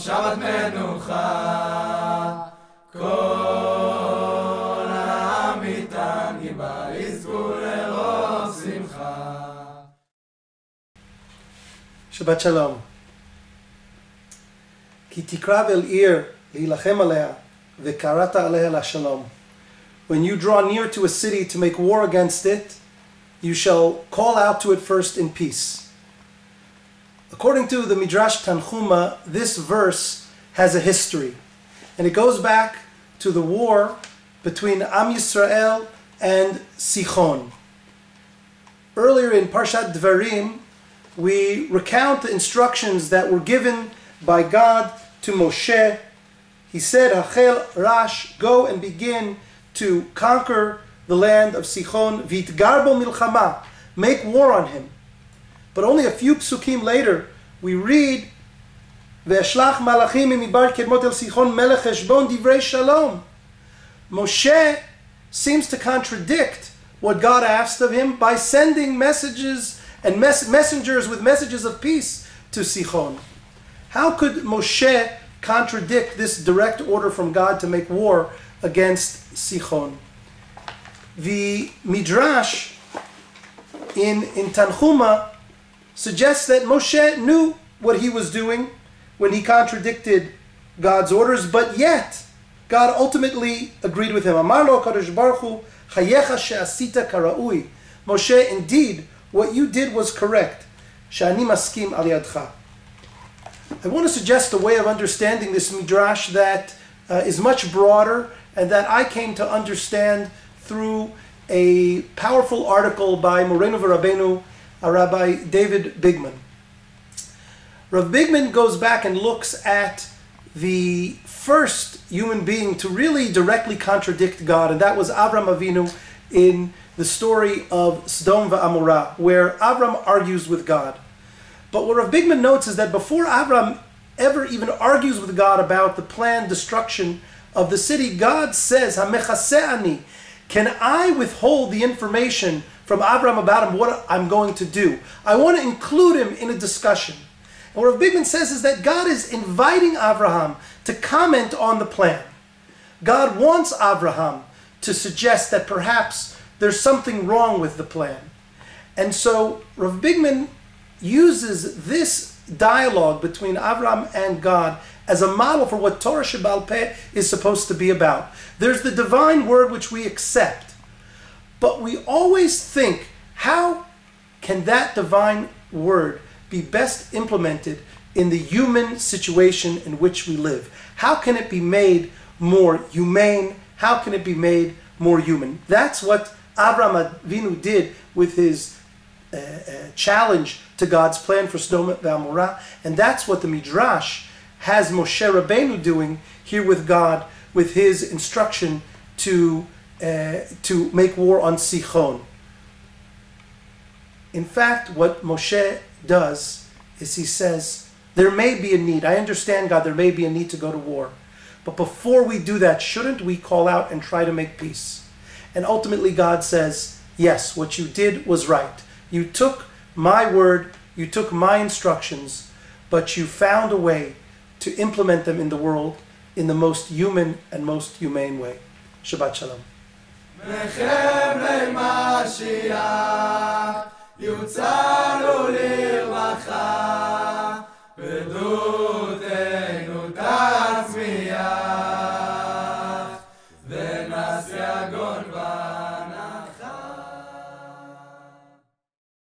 שבת מנוחה, כל העמיתן גיבה יזכו לרוב שמחה. שבת שלום. כי תקרב אל עיר להילחם עליה, וקראת עליה לשלום. When you draw near to a city to make war against it, you shall call out to it first in peace. According to the Midrash Tanchuma, this verse has a history, and it goes back to the war between Am Yisrael and Sichon. Earlier in Parashat Dvarim, we recount the instructions that were given by God to Moshe. He said, Hachel Rash, go and begin to conquer the land of Sichon, Vitgarbo Milchama, make war on him. But only a few psukim later, we read, Ve'eshlach malachim mibar kedmot el Sichon melech heshbon divrei shalom. Moshe seems to contradict what God asked of him by sending messages and messengers with messages of peace to Sichon. How could Moshe contradict this direct order from God to make war against Sichon? The Midrash in Tanchuma suggests that Moshe knew what he was doing when he contradicted God's orders, but yet God ultimately agreed with him. Amar lo Kadosh Baruch Hu, chayecha she'asita karaui. Moshe, indeed, what you did was correct. Sha'ani maskim al yadcha. I want to suggest a way of understanding this Midrash that is much broader and that I came to understand through a powerful article by Moreno V'Rabbeinu, Rabbi David Bigman. Rav Bigman goes back and looks at the first human being to really directly contradict God, and that was Avram Avinu in the story of Sodom V'Amorah, where Avram argues with God. But what Rav Bigman notes is that before Avram ever even argues with God about the planned destruction of the city, God says, "Hamechaseh ani," can I withhold the information from Avram about him, what I'm going to do? I want to include him in a discussion. And what Rav Bigman says is that God is inviting Abraham to comment on the plan. God wants Abraham to suggest that perhaps there's something wrong with the plan. And so Rav Bigman uses this dialogue between Abraham and God as a model for what Torah Shebaal Peh is supposed to be about. There's the divine word which we accept, but we always think, how can that divine word be best implemented in the human situation in which we live? How can it be made more humane? How can it be made more human? That's what Avraham Avinu did with his challenge to God's plan for Sodom and Gomorrah, and that's what the Midrash has Moshe Rabbeinu doing here with God, with his instruction to make war on Sichon. In fact, what Moshe does is he says, there may be a need. I understand, God, there may be a need to go to war. But before we do that, shouldn't we call out and try to make peace? And ultimately God says, yes, what you did was right. You took my word, you took my instructions, but you found a way to implement them in the world in the most human and most humane way. Shabbat Shalom. מחבלי משיח יוצרו לרווחה